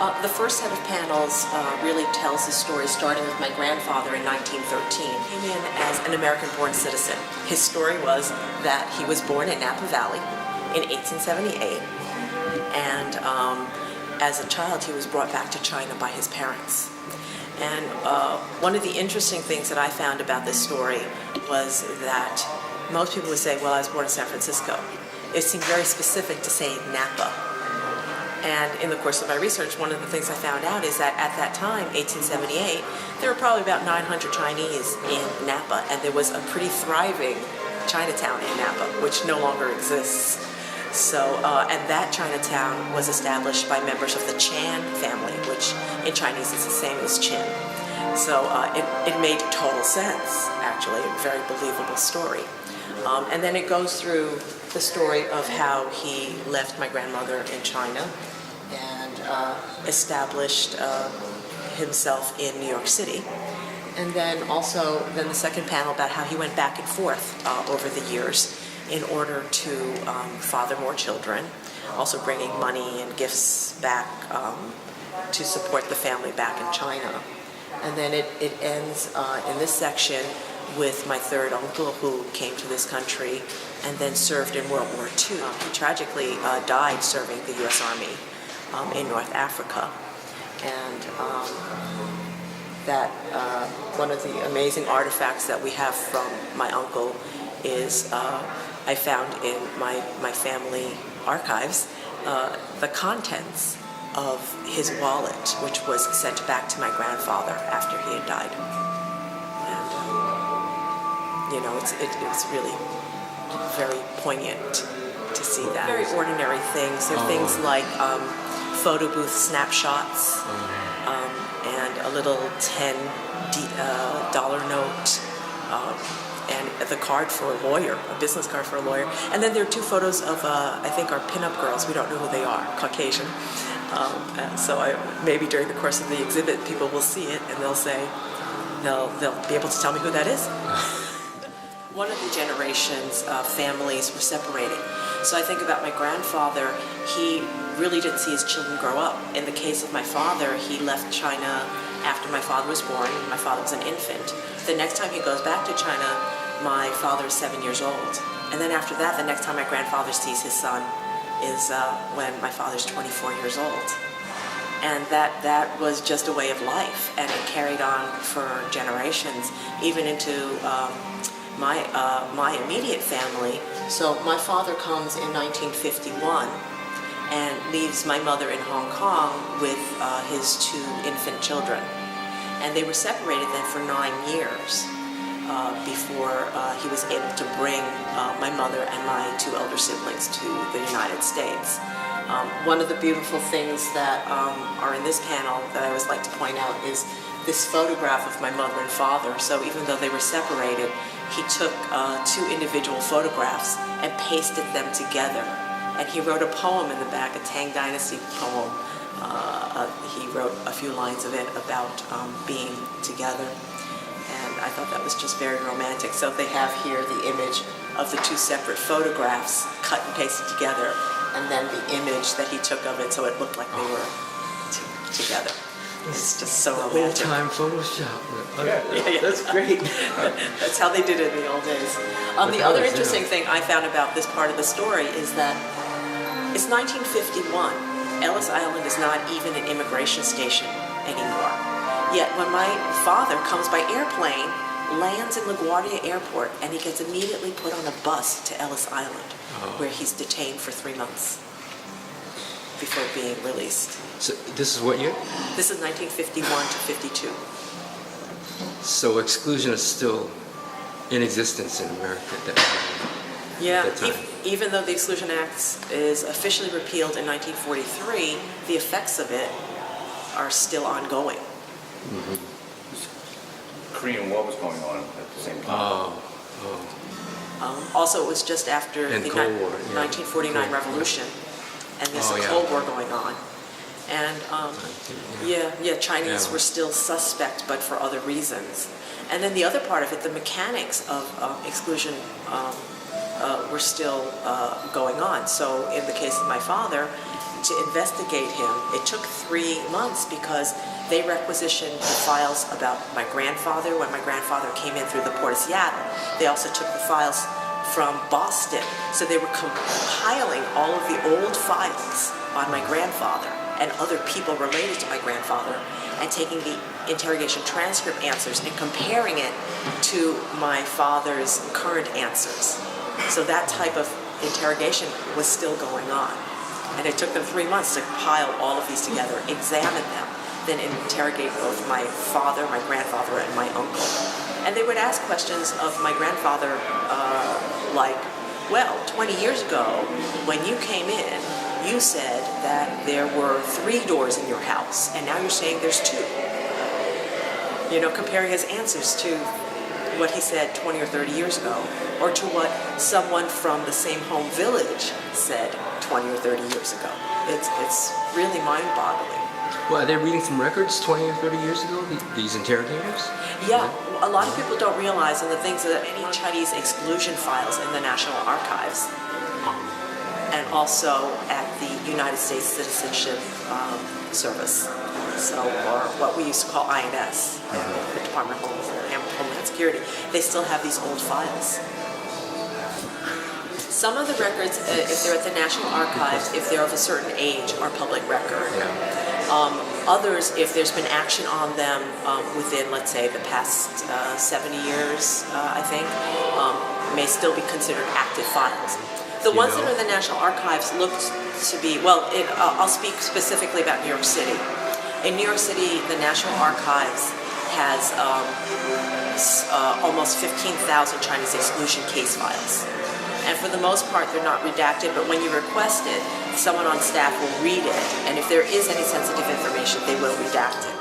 The first set of panels really tells the story starting with my grandfather in 1913. He came in as an American-born citizen. His story was that he was born in Napa Valley in 1878, and as a child he was brought back to China by his parents. And one of the interesting things that I found about this story was that most people would say, well, I was born in San Francisco. It seemed very specific to say Napa. And in the course of my research, one of the things I found out is that at that time, 1878, there were probably about 900 Chinese in Napa, and there was a pretty thriving Chinatown in Napa, which no longer exists. So, and that Chinatown was established by members of the Chan family, which in Chinese is the same as Chin. So it made total sense, actually, a very believable story. And then it goes through the story of how he left my grandmother in China and established himself in New York City. And then also the second panel about how he went back and forth over the years in order to father more children, also bringing money and gifts back to support the family back in China. And then it ends in this section with my third uncle, who came to this country and then served in World War II. He tragically died serving the U.S. Army in North Africa. And that one of the amazing artifacts that we have from my uncle is I found in my family archives the contents of his wallet, which was sent back to my grandfather after he had died. And, you know, it's really very poignant to see that. Very ordinary things. There are things like photo booth snapshots and a little $10 note and the card for a lawyer, a business card for a lawyer. And then there are two photos of, I think, our pinup girls. We don't know who they are, Caucasian. So maybe during the course of the exhibit, people will see it and they'll say, they'll be able to tell me who that is. One of the generations, families were separating. So I think about my grandfather, he really didn't see his children grow up. In the case of my father, he left China after my father was born. My father was an infant. The next time he goes back to China, my father is 7 years old. And then after that, the next time my grandfather sees his son is when my father's 24 years old. And that was just a way of life, and it carried on for generations, even into my immediate family. So my father comes in 1951 and leaves my mother in Hong Kong with his two infant children. And they were separated then for 9 years before he was able to bring my mother and my two elder siblings to the United States. One of the beautiful things that are in this panel that I always like to point out is this photograph of my mother and father. So even though they were separated, he took two individual photographs and pasted them together. And he wrote a poem in the back, a Tang Dynasty poem. He wrote a few lines of it about being together. And I thought that was just very romantic. So they have here the image of the two separate photographs cut and pasted together, and then the image that he took of it so it looked like they were together. It's just so romantic. Old-time Photoshop. Yeah. That's great. That's how they did it in the old days. The other interesting thing I found about this part of the story is that it's 1951. Ellis Island is not even an immigration station anymore. Yet when my father comes by airplane, lands in LaGuardia Airport, and he gets immediately put on a bus to Ellis Island, where he's detained for 3 months before being released. So this is what year? This is 1951 to 52. So exclusion is still in existence in America at that time. Yeah, at that time. Even though the Exclusion Act is officially repealed in 1943, the effects of it are still ongoing. Mm-hmm. Korean War was going on at the same time. Also, it was just after And the Cold War, 1949 Cold War. Revolution, and there's a yeah. Cold War going on. And Chinese were still suspect, but for other reasons. And then the other part of it, the mechanics of exclusion were still going on. So in the case of my father, to investigate him. It took 3 months because they requisitioned the files about my grandfather when my grandfather came in through the Port of Seattle. They also took the files from Boston. So they were compiling all of the old files on my grandfather and other people related to my grandfather and taking the interrogation transcript answers and comparing it to my father's current answers. So that type of interrogation was still going on. And it took them 3 months to compile all of these together, examine them, then interrogate both my father, my grandfather, and my uncle. And they would ask questions of my grandfather like, well, 20 years ago, when you came in, you said that there were 3 doors in your house, and now you're saying there's 2. You know, comparing his answers to what he said 20 or 30 years ago, or to what someone from the same home village said 20 or 30 years ago. It's really mind-boggling. Well, are they reading from records 20 or 30 years ago, these interrogators? Yeah, a lot of people don't realize, and the things that any Chinese exclusion files in the National Archives, and also at the United States Citizenship Service, so, or what we used to call INS, the Department of Homeland Security, they still have these old files. Some of the records, if they're at the National Archives, if they're of a certain age, are public record. Others, if there's been action on them within, let's say, the past 70 years, I think, may still be considered active files. The ones that are in the National Archives look to be, well, I'll speak specifically about New York City. In New York City, the National Archives has almost 15,000 Chinese exclusion case files. And for the most part, they're not redacted, but when you request it, someone on staff will read it, and if there is any sensitive information, they will redact it.